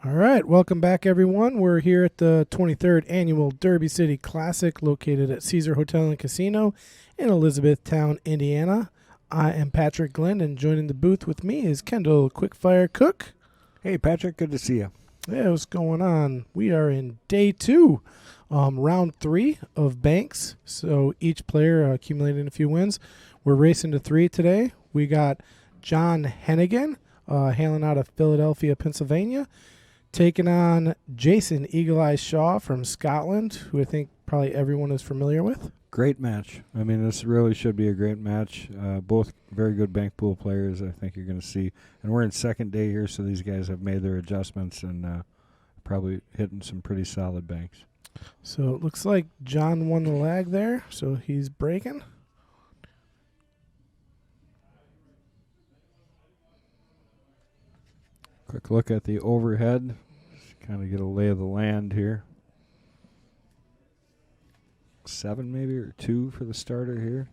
All right, welcome back, everyone. We're here at the 23rd Annual Derby City Classic located at Caesar Hotel and Casino in Elizabethtown, Indiana. I am Patrick Glenn, and joining the booth with me is Kendall Quickfire Cook. Hey, Patrick, good to see you. Yeah, what's going on? We are in day two, round three of banks. So each player accumulating a few wins. We're racing to three today. We got John Hennigan, hailing out of Philadelphia, Pennsylvania, taking on Jayson Eagle Eye Shaw from Scotland, who I think probably everyone is familiar with. Great match. I mean, this really should be a great match. Both very good bank pool players, I think you're going to see. And we're in second day here, so these guys have made their adjustments and probably hitting some pretty solid banks. So it looks like John won the lag there, so he's breaking. Quick look at the overhead. Just kind of get a lay of the land here. 7 maybe, or 2 for the starter here.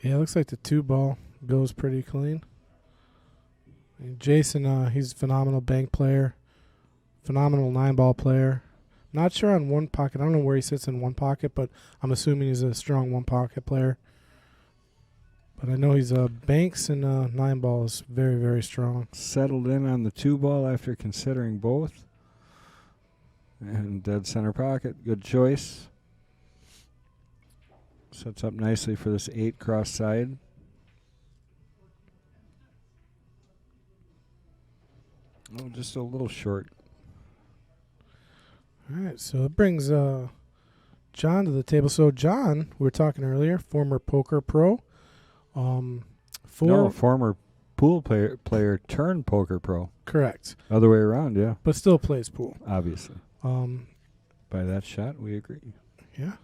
Yeah, it looks like the 2 ball goes pretty clean. And Jayson, he's a phenomenal bank player, phenomenal 9-ball player. Not sure on one pocket. I don't know where he sits in one pocket, but I'm assuming he's a strong one-pocket player. But I know he's banks and 9-ball is very, very strong. Settled in on the 2-ball after considering both. And dead center pocket, good choice. Sets up nicely for this 8 cross side. Oh, just a little short. All right, so it brings John to the table. So John, we were talking earlier, former poker pro. Former pool player turned poker pro. Correct. Other way around, yeah. But still plays pool. Obviously. By that shot, we agree. Yeah.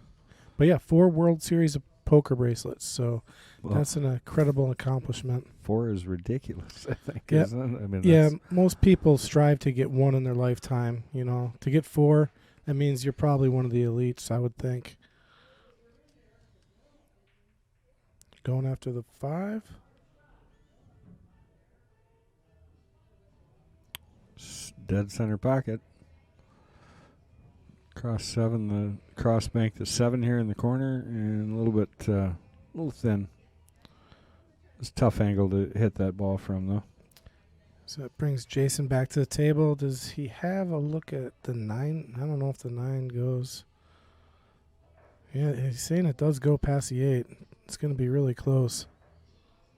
But yeah, 4 World Series of poker bracelets. So that's an incredible accomplishment. 4 is ridiculous, I think, yeah. isn't it? I mean, yeah, most people strive to get 1 in their lifetime. You know, to get 4, that means you're probably one of the elites, I would think. Going after the 5. Dead center pocket. Cross 7, the cross bank the 7 here in the corner, and a little bit, little thin. It's a tough angle to hit that ball from, though. So it brings Jayson back to the table. Does he have a look at the 9? I don't know if the 9 goes. Yeah, he's saying it does go past the 8. It's going to be really close.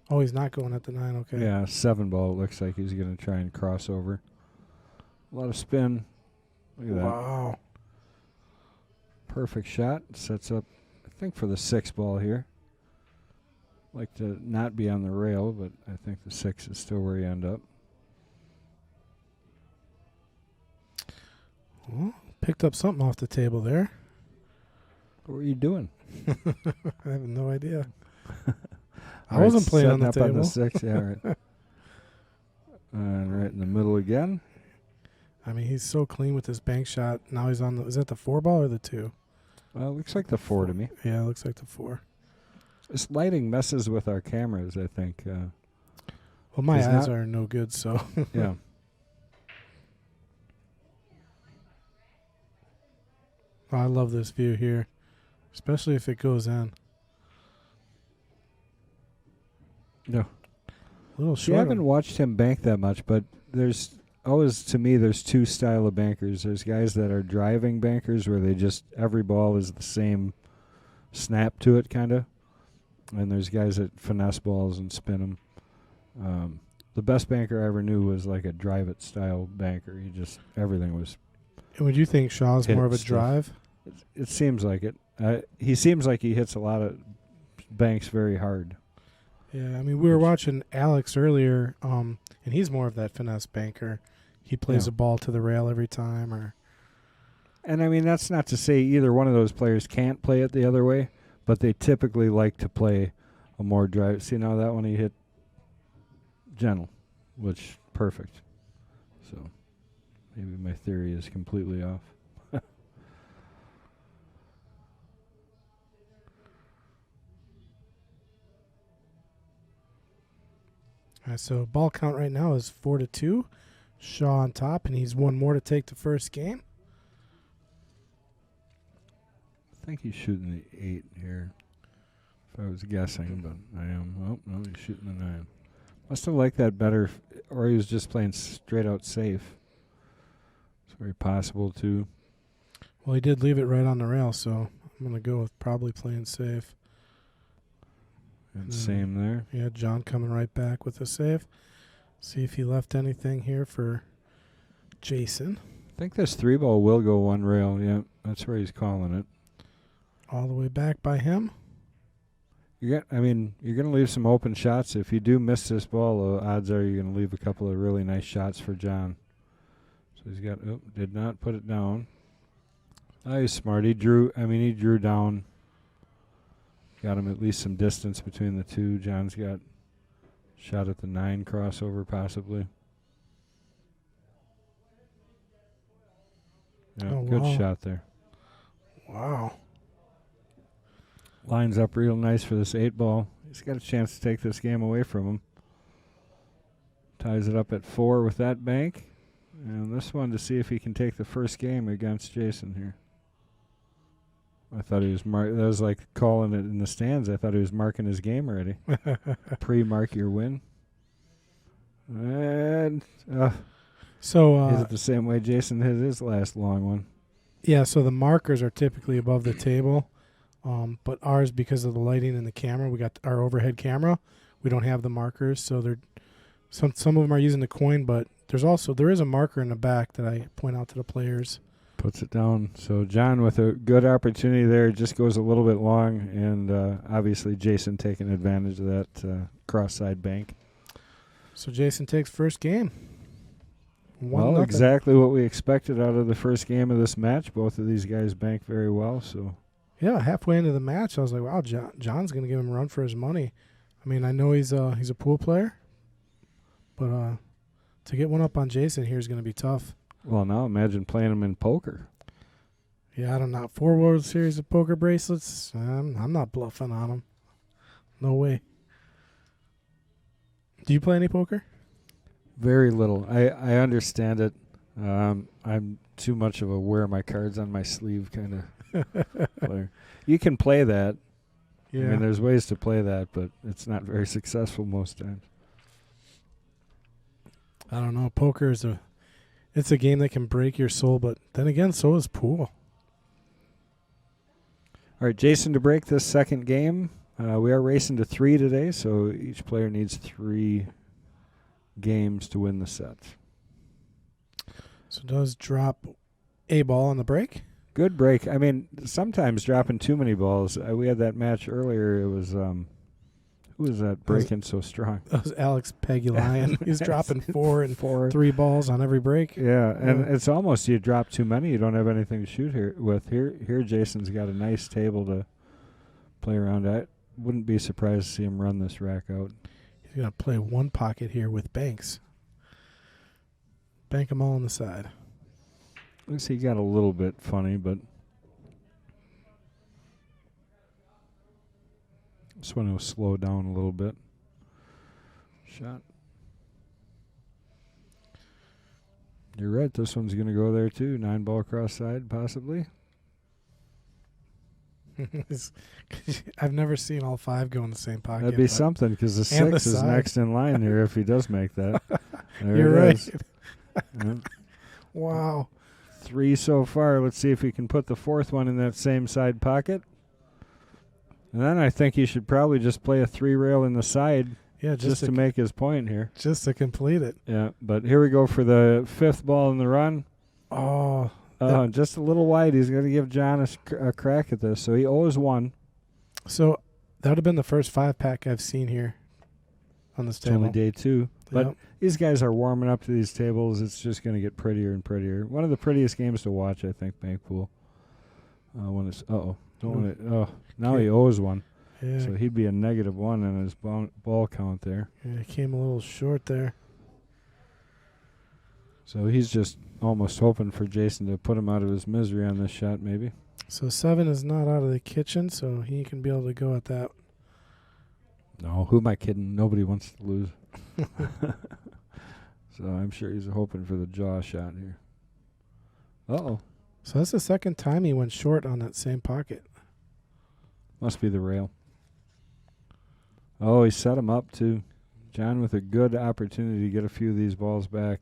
Oh, he's not going at the 9. Okay. Yeah, 7 ball. It looks like he's going to try and cross over. A lot of spin. Look at that. Wow. Perfect shot. Sets up, I think, for the 6 ball here. Like to not be on the rail, but I think the 6 is still where you end up. Well, picked up something off the table there. What were you doing? I have no idea. I Right, wasn't playing on the setting up table. On the 6, yeah, right. And right in the middle again. I mean, he's so clean with this bank shot. Now he's on the. Is that the 4 ball or the 2? Well, it looks like the 4 to me. Yeah, it looks like the 4. This lighting messes with our cameras, I think. Well, my eyes are no good, so. Yeah. I love this view here, especially if it goes in. No. A little See, I short. haven't watched him bank that much, but there's always, to me, there's 2 style of bankers. There's guys that are driving bankers where they just, every ball is the same snap to it, kind of. And there's guys that finesse balls and spin them. The best banker I ever knew was like a drive-it style banker. He just, everything was. And would you think Shaw's more of a stuff. drive? It seems like it. He seems like he hits a lot of banks very hard. Yeah, I mean, we were watching Alex earlier, and he's more of that finesse banker. He plays a ball to the rail every time. And, I mean, that's not to say either one of those players can't play it the other way, but they typically like to play a more drive. See, now that one he hit gentle, which perfect. So maybe my theory is completely off. All right, so ball count right now is 4-2. Shaw on top, and he's one more to take the first game. I think he's shooting the 8 here. If I was guessing, but I am. Oh, no, he's shooting the 9. Must have liked that better, or he was just playing straight out safe. It's very possible, too. Well, he did leave it right on the rail, so I'm going to go with probably playing safe. And same there. Yeah, John coming right back with a save. See if he left anything here for Jayson. I think this 3-ball will go one rail. Yeah, that's where he's calling it. All the way back by him. You're going to leave some open shots. If you do miss this ball, the odds are you're going to leave a couple of really nice shots for John. So he's got, did not put it down. Oh, he's smart. He drew down. Got him at least some distance between the two. John's got shot at the 9 crossover possibly. Yeah, good shot there. Wow. Lines up real nice for this 8-ball. He's got a chance to take this game away from him. Ties it up at 4 with that bank. And this one to see if he can take the first game against Jayson here. I thought he was that was like calling it in the stands. I thought he was marking his game already. Pre-mark your win. And so hit it the same way Jayson hit his last long one. Yeah, so the markers are typically above the table. But ours, because of the lighting and the camera, we got our overhead camera. We don't have the markers, so they're some of them are using the coin, but there is a marker in the back that I point out to the players. Puts it down. So John with a good opportunity there, just goes a little bit long, and obviously Jayson taking advantage of that cross-side bank. So Jayson takes first game. 1-0. Exactly what we expected out of the first game of this match. Both of these guys bank very well. So yeah, halfway into the match, I was like, wow, John's going to give him a run for his money. I mean, I know he's a pool player, but to get one up on Jayson here is going to be tough. Well, now imagine playing him in poker. Yeah, I don't know. 4 World Series of poker bracelets. I'm not bluffing on them. No way. Do you play any poker? Very little. I understand it. I'm too much of a wear my cards on my sleeve kind of player. You can play that. Yeah. I mean, there's ways to play that, but it's not very successful most times. I don't know. Poker is it's a game that can break your soul, but then again, so is pool. All right, Jayson to break this second game. We are racing to 3 today, so each player needs 3 games to win the set. So does drop a ball on the break? Good break. I mean, sometimes dropping too many balls. We had that match earlier. It was who was that breaking so strong? That was Alex Peggy Lyon. He's dropping 4 and 3 balls on every break. Yeah, and it's almost you drop too many. You don't have anything to shoot here with. Here, Jayson's got a nice table to play around. I wouldn't be surprised to see him run this rack out. He's going to play one pocket here with banks. Bank them all on the side. Looks he got a little bit funny, but this one will slow down a little bit. Shot. You're right. This one's going to go there too. 9-ball cross side, possibly. I've never seen all 5 go in the same pocket. That'd be something because the 6 is next in line here if he does make that. You're right. Yeah. Wow. 3 so far. Let's see if he can put the 4th one in that same side pocket. And then I think he should probably just play a 3-rail in the side just to make his point here. Just to complete it. Yeah, but here we go for the 5th ball in the run. Oh. Just a little wide. He's going to give John a crack at this. So he owes 1. So that would have been the first 5-pack I've seen here on this table. It's only day 2. But these guys are warming up to these tables. It's just going to get prettier and prettier. One of the prettiest games to watch, I think, Bank Pool. When it's now he owes 1. Yeah. So he'd be a -1 in his ball count there. Yeah, he came a little short there. So he's just almost hoping for Jayson to put him out of his misery on this shot, maybe. So 7 is not out of the kitchen, so he can be able to go at that. No, who am I kidding? Nobody wants to lose. So I'm sure he's hoping for the jaw shot here. Uh-oh. So that's the second time he went short on that same pocket. Must be the rail. Oh, he set him up, too. John with a good opportunity to get a few of these balls back.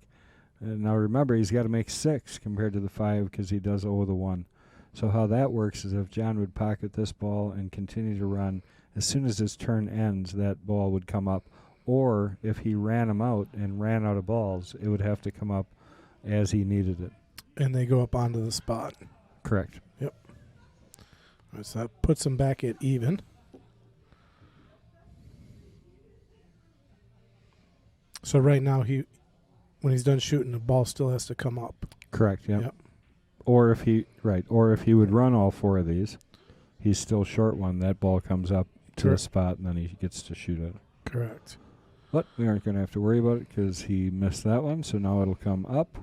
And now remember, he's got to make 6 compared to the 5 because he does owe the 1. So how that works is if John would pocket this ball and continue to run, as soon as his turn ends, that ball would come up. Or if he ran him out and ran out of balls, it would have to come up as he needed it. And they go up onto the spot. Correct. Yep. All right, so that puts him back at even. So right now, when he's done shooting, the ball still has to come up. Correct, yep. Or if he would run all 4 of these, he's still short one. That ball comes up to the spot, and then he gets to shoot it. Correct. But we aren't going to have to worry about it because he missed that one, so now it'll come up.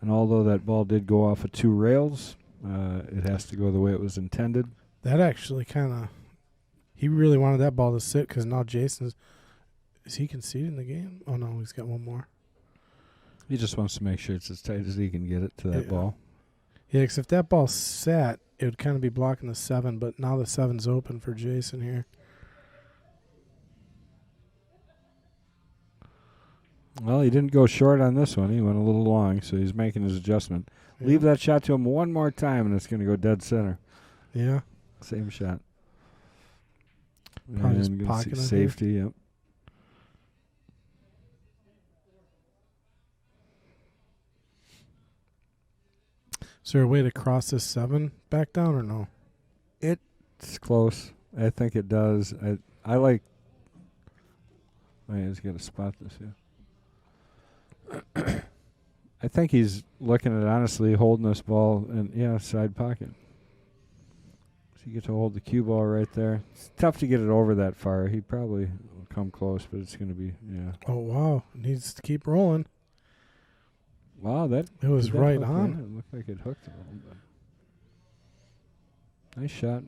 And although that ball did go off of 2 rails, it has to go the way it was intended. That actually kind of, he really wanted that ball to sit because now Jayson's, is he conceding the game? Oh, no, he's got one more. He just wants to make sure it's as tight as he can get it to that ball. Yeah, because if that ball sat, it would kind of be blocking the 7, but now the 7's open for Jayson here. Well, he didn't go short on this one. He went a little long, so he's making his adjustment. Yeah. Leave that shot to him one more time, and it's going to go dead center. Yeah. Same shot. Probably just pocketing safety, yep. Is there a way to cross this 7 back down or no? It's close. I think it does. I like... I just got to spot this here. I think he's looking at honestly holding this ball in side pocket. So you get to hold the cue ball right there. It's tough to get it over that far. He probably will come close, but it's going to be Oh wow! Needs to keep rolling. Wow, it was right on. Yeah, it looked like it hooked a little bit. Nice shot.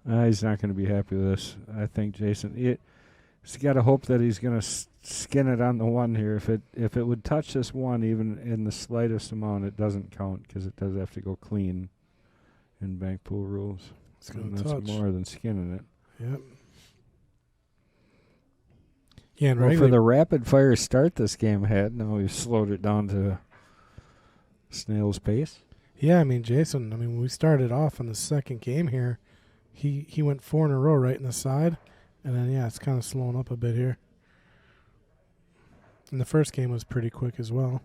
He's not going to be happy with this. I think Jayson. He's got to hope that he's going to skin it on the 1 here. If it would touch this 1 even in the slightest amount, it doesn't count because it does have to go clean in bank pool rules. And that's more than skinning it. Yep. Yeah, and for the rapid fire start this game had, now we've slowed it down to snail's pace. Yeah, I mean, Jayson, when we started off in the second game here, he went 4 in a row right in the side, and then, it's kind of slowing up a bit here. And the first game was pretty quick as well.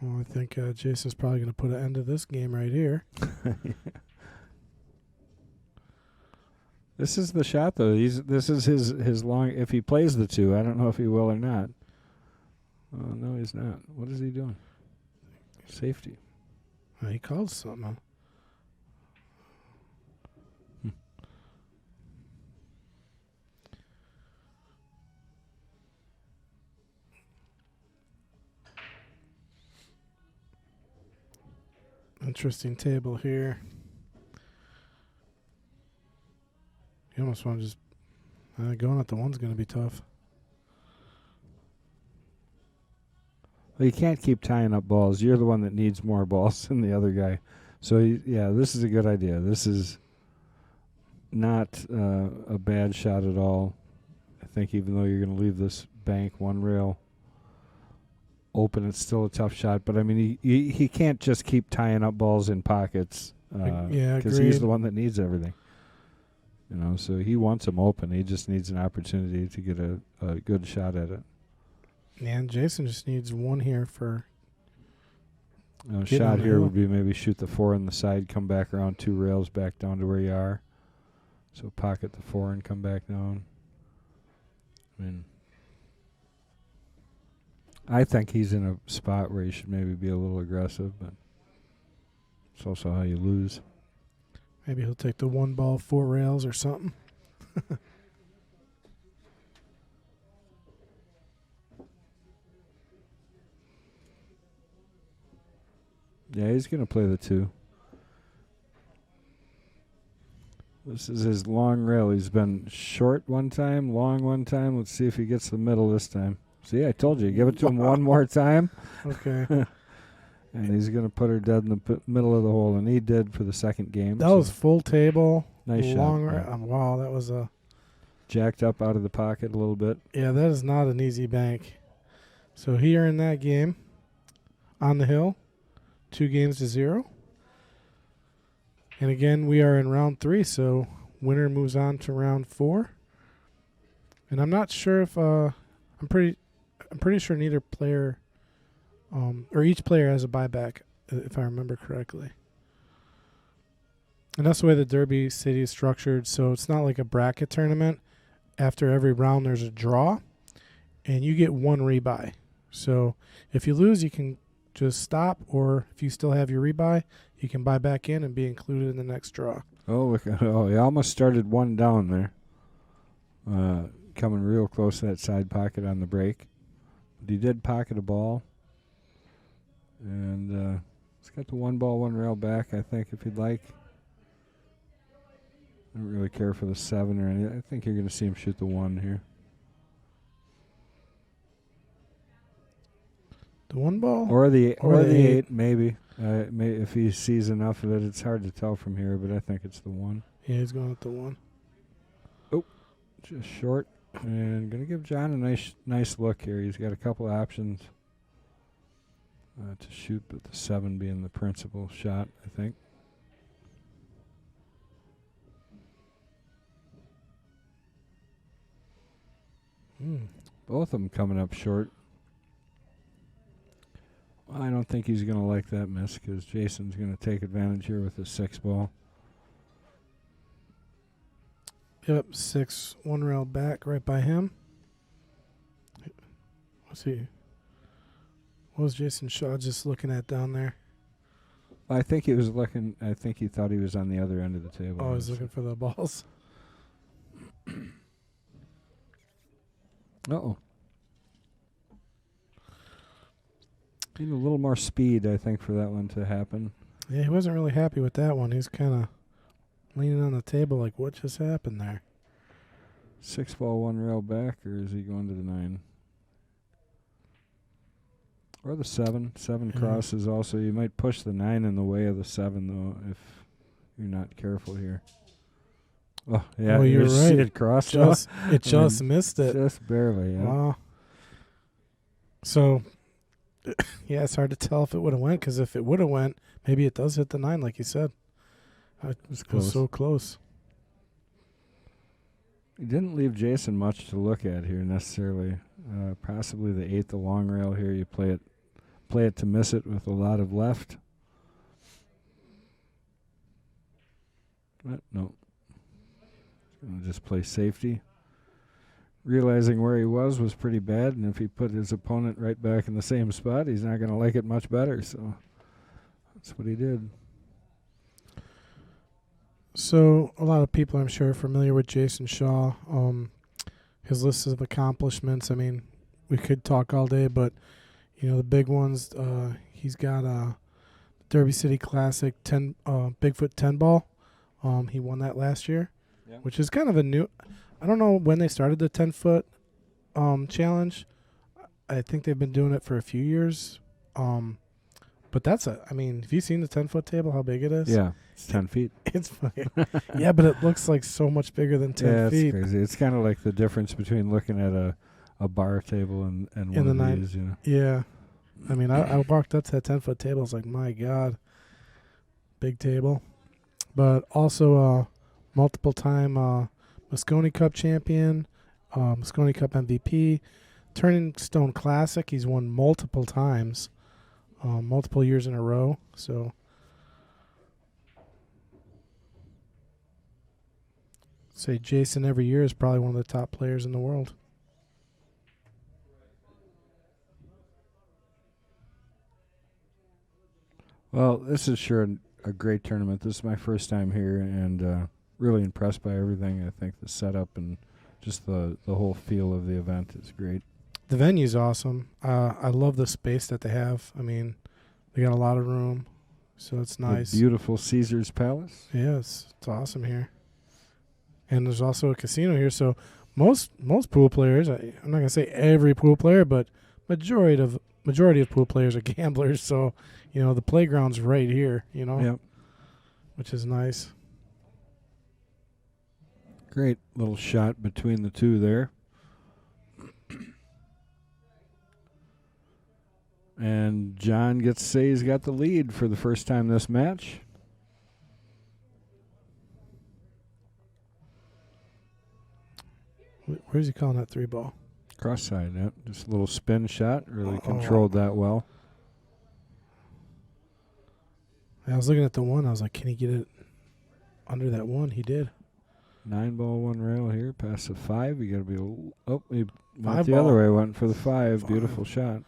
Well, I think Jayson's probably going to put an end to this game right here. This is the shot, though. This is his long. If he plays the 2, I don't know if he will or not. Oh, no, he's not. What is he doing? Safety. He called something. Interesting table here. You almost want to just going at the 1's going to be tough. Well, you can't keep tying up balls. You're the one that needs more balls than the other guy. So, this is a good idea. This is not a bad shot at all. I think even though you're going to leave this bank 1 rail open, it's still a tough shot. But, he can't just keep tying up balls in pockets because he's the one that needs everything. So he wants them open. He just needs an opportunity to get a good shot at it. And Jayson just needs 1 here for... shot here would be maybe shoot the 4 on the side, come back around 2 rails back down to where you are. So pocket the 4 and come back down. I think he's in a spot where he should maybe be a little aggressive, but it's also how you lose. Maybe he'll take the 1 ball, 4 rails or something. Yeah, he's going to play the 2. This is his long rail. He's been short one time, long one time. Let's see if he gets the middle this time. See, I told you. Give it to him one more time. Okay. And he's going to put her dead in the middle of the hole, and he did for the second game. That was full table. Nice long shot. Yeah. Wow, that was a... Jacked up out of the pocket a little bit. Yeah, that is not an easy bank. So here in that game, on the hill, 2-0. And again, we are in round 3, so winner moves on to round 4. And I'm not sure if I'm pretty sure neither player or each player has a buyback, if I remember correctly. And that's the way the Derby City is structured. So it's not like a bracket tournament. After every round, there's a draw, and you get 1 rebuy. So if you lose, you can just stop, or if you still have your rebuy, you can buy back in and be included in the next draw. Oh, look! Oh, he almost started 1 down there. Coming real close to that side pocket on the break. But he did pocket a ball. And he's got the 1 ball, 1 rail back, I think, if he'd like. I don't really care for the 7 or anything. I think you're going to see him shoot the 1 here. The 1 ball? Or the 8, maybe. If he sees enough of it, it's hard to tell from here, but I think it's the 1. Yeah, he's going with the 1. Oh, just short. And going to give John a nice look here. He's got a couple options to shoot, but the 7 being the principal shot, I think. Both of them coming up short. I don't think he's going to like that miss because Jayson's going to take advantage here with his 6 ball. Yep, 6, 1 rail back right by him. Let's see. What was Jayson Shaw just looking at down there? I think he was looking. I think he thought he was on the other end of the table. Oh, he's looking for the balls. Uh-oh. Need a little more speed, I think, for that one to happen. Yeah, he wasn't really happy with that one. He's kind of leaning on the table like, what just happened there? 6 ball, 1 rail back, or is he going to the 9? Or the 7. 7 crosses also. You might push the 9 in the way of the 7, though, if you're not careful here. Oh, yeah, you're right. It crossed. It just missed it. Just barely, yeah. Wow. So, yeah, it's hard to tell if it would have went, because if it would have went, maybe it does hit the 9, like you said. It was so close. He didn't leave Jayson much to look at here necessarily. Possibly the 8, the long rail here. You play it to miss it with a lot of left. But no. He's going to just play safety. Realizing where he was pretty bad, and if he put his opponent right back in the same spot, he's not going to like it much better. So that's what he did. So a lot of people, I'm sure, are familiar with Jayson Shaw. His list of accomplishments, I mean, we could talk all day, but, you know, the big ones, he's got a Derby City Classic Bigfoot 10 ball. He won that last year, which is kind of a new... I don't know when they started the 10-foot challenge. I think they've been doing it for a few years. But that's I mean, have you seen the 10-foot table, how big it is? Yeah, it's 10 feet. It's funny. Yeah, but it looks like so much bigger than 10 feet. Yeah, it's crazy. It's kind of like the difference between looking at a bar table and one of these, you know. Yeah. I mean, I walked up to that 10-foot table. I was like, my God, big table. But also multiple-time Moscone Cup champion, Moscone Cup MVP, Turning Stone Classic. He's won multiple times, multiple years in a row. So, say Jayson every year is probably one of the top players in the world. Well, this is sure a great tournament. This is my first time here, and really impressed by everything. I think the setup and just the whole feel of the event is great. The venue's awesome. I love the space that they have. I mean, they got a lot of room, So it's The nice. beautiful Caesar's Palace. Yes, it's awesome here. And there's also a casino here. So most pool players, I'm not gonna say every pool player, but majority of pool players are gamblers. So the playground's right here. Yep. Which is nice. Great little shot between the two there. And John gets to say he's got the lead for the first time this match. Where's he calling that 3-ball? Cross side, yep. Just a little spin shot. Really controlled that well. I was looking at the one. I was like, can he get it under that one? He did. 9-ball, 1 rail here. Past the 5. You got to be. He went 5 the ball. other way. Went for the 5. Beautiful shot.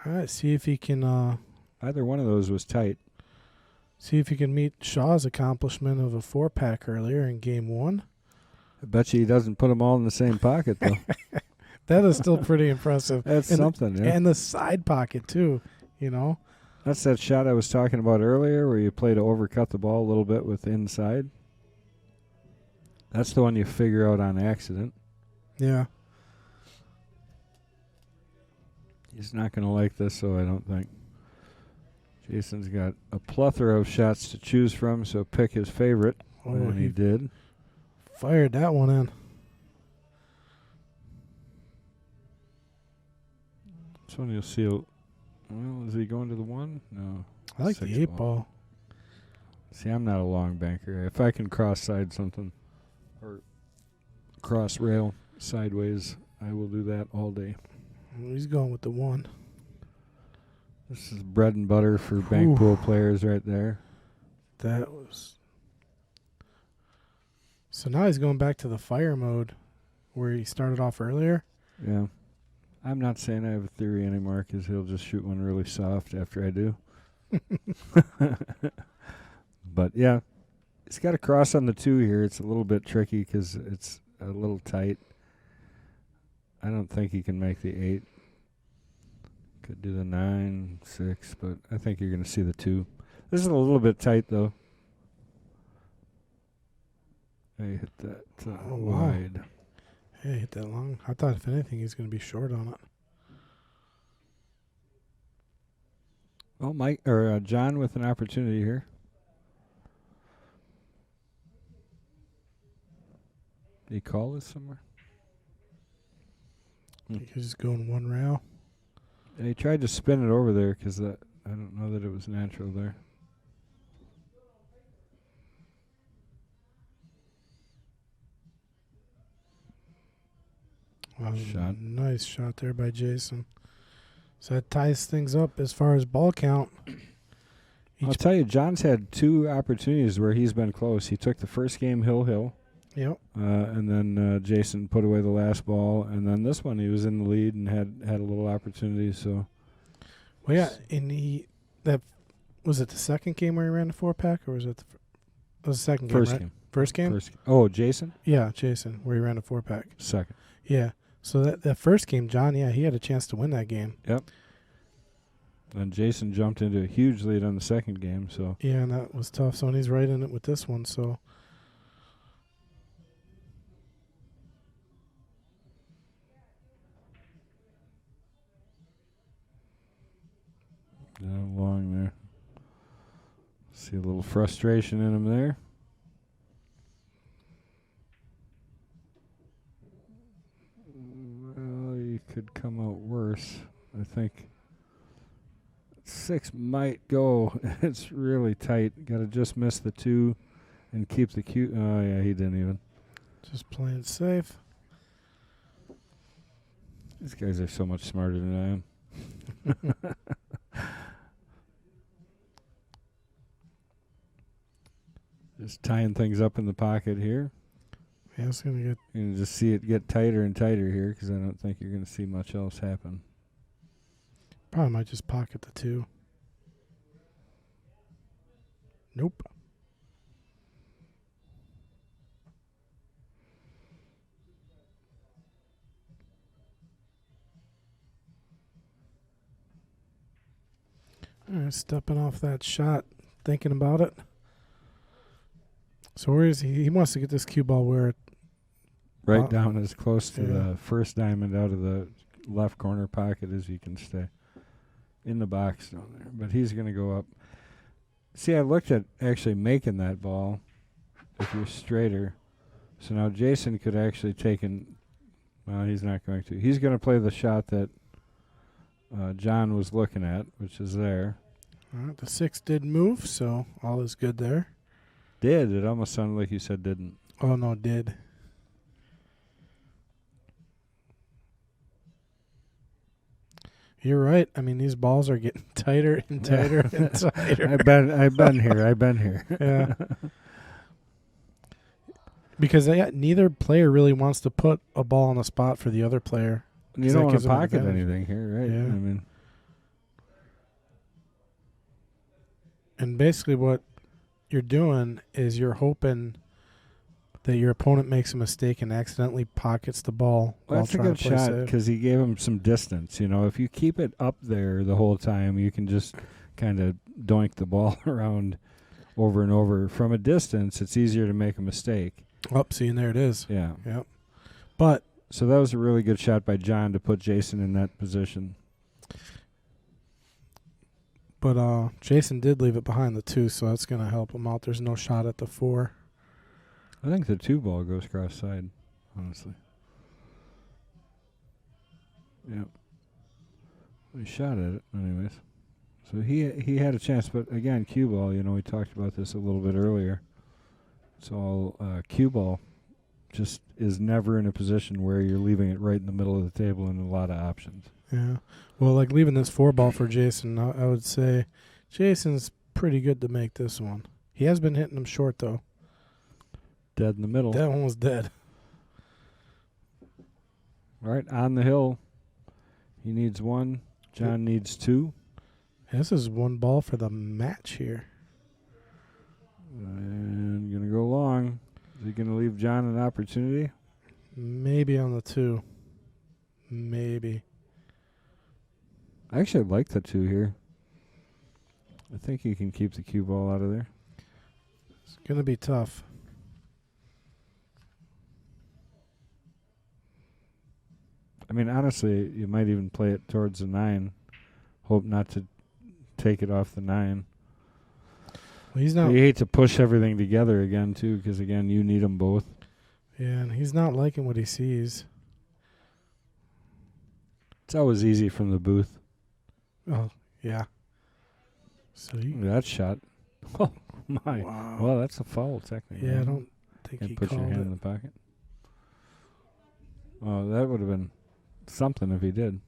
All right, see if he can. Either one of those was tight. See if he can meet Shaw's accomplishment of a 4-pack earlier in game 1. I bet you he doesn't put them all in the same pocket, though. That is still pretty impressive. That's something, yeah. And the side pocket, too, That's that shot I was talking about earlier where you play to overcut the ball a little bit with inside. That's the one you figure out on accident. Yeah. He's not going to like this, so I don't think. Jason's got a plethora of shots to choose from, so pick his favorite. Oh, And he did. Fired that one in. This one you'll see. Is he going to the 1? No. I like the 8 ball. See, I'm not a long banker. If I can cross side something or cross rail sideways, I will do that all day. He's going with the 1. This is bread and butter for bank pool players right there. That was. So now he's going back to the fire mode where he started off earlier. Yeah. I'm not saying I have a theory anymore because he'll just shoot one really soft after I do. But, yeah, he's got a cross on the 2 here. It's a little bit tricky because it's a little tight. I don't think he can make the 8. Could do the 9, 6, but I think you're going to see the 2. This is a little bit tight, though. I hit that wide. Hey, hit that long. I thought, if anything, he's going to be short on it. Well, John with an opportunity here. Did he call this somewhere? He's just going 1 rail. He tried to spin it over there because I don't know that it was natural there. Shot. Nice shot there by Jayson. So that ties things up as far as ball count. I'll tell you, John's had 2 opportunities where he's been close. He took the first game hill. Yep. And then Jayson put away the last ball. And then this one, he was in the lead and had a little opportunity. So, well, yeah, and was it the second game where he ran the 4-pack, or was it the second game? First right? game. First game. Oh, Jayson? Yeah, Jayson, where he ran a 4-pack. Second. Yeah. So that first game, John, he had a chance to win that game. Yep. And Jayson jumped into a huge lead on the second game. So yeah, and that was tough. So and he's right in it with this one. So. Long there. See a little frustration in him there. Well, you could come out worse. I think 6 might go. It's really tight. Got to just miss the 2 and keep the cue. Oh, yeah, he didn't even. Just playing safe. These guys are so much smarter than I am. Just tying things up in the pocket here. Yeah, it's going to get. You're going to just see it get tighter and tighter here because I don't think you're going to see much else happen. Probably might just pocket the 2. Nope. All right, stepping off that shot thinking about it. So where is he? He wants to get this cue ball where Right down as close to Yeah. the first diamond out of the left corner pocket as you can stay. In the box down there. But he's going to go up. See, I looked at actually making that ball if you're straighter. So now Jayson could actually take in. Well, he's not going to. He's going to play the shot that John was looking at, which is there. All right, the 6 did move, so all is good there. Did. It almost sounded like you said didn't. Oh, no, did. You're right. I mean, these balls are getting tighter and tighter and tighter. I've been here. Yeah. Because neither player really wants to put a ball on the spot for the other player. You don't want to pocket anything here, right? Yeah. I mean, and basically what you're doing is you're hoping that your opponent makes a mistake and accidentally pockets the ball. well, while that's a trying good to play shot safe. because he gave him some distance. You know, if you keep it up there the whole time, you can just kind of doink the ball around over and over. From a distance, it's easier to make a mistake. Oh, see, and there it is. Yeah. Yep. But So that was a really good shot by John to put Jayson in that position. Jayson did leave it behind the 2, so that's going to help him out. There's no shot at the 4. I think the 2 ball goes cross side, honestly. Yep. He shot at it, anyways. So he had a chance, but again, cue ball. You know, we talked about this a little bit earlier. It's all cue ball. Just is never in a position where you're leaving it right in the middle of the table and a lot of options. Yeah. Well, like leaving this 4 ball for Jayson, I would say Jason's pretty good to make this one. He has been hitting them short, though. Dead in the middle. That one was dead. All right, on the hill. He needs 1. John needs 2. This is 1 ball for the match here. And going to go long. Is he going to leave John an opportunity? Maybe on the 2. Maybe. I actually like the 2 here. I think he can keep the cue ball out of there. It's going to be tough. I mean, honestly, you might even play it towards the 9. Hope not to take it off the 9. Well, he's not. You hate to push everything together again, too, because, again, you need them both. Yeah, and he's not liking what he sees. It's always easy from the booth. Oh, yeah. So That shot. Oh, my. Wow. Well, that's a foul, technically. Yeah, I don't think Can't he put your called hand it. in the pocket. Oh, that would have been something if he did.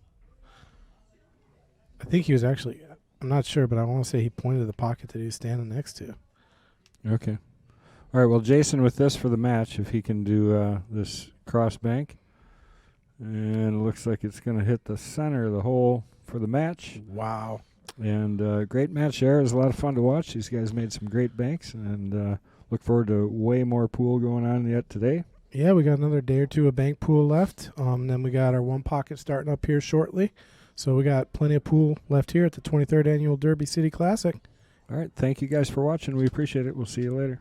I think he was actually. I'm not sure, but I want to say he pointed to the pocket that he was standing next to. Okay. All right, well, Jayson with this for the match, if he can do this cross bank. And it looks like it's going to hit the center of the hole for the match. Wow. And great match there. It was a lot of fun to watch. These guys made some great banks, and look forward to way more pool going on yet today. Yeah, we got another day or 2 of bank pool left. Then we got our 1 pocket starting up here shortly. So we got plenty of pool left here at the 23rd Annual Derby City Classic. All right, thank you guys for watching. We appreciate it. We'll see you later.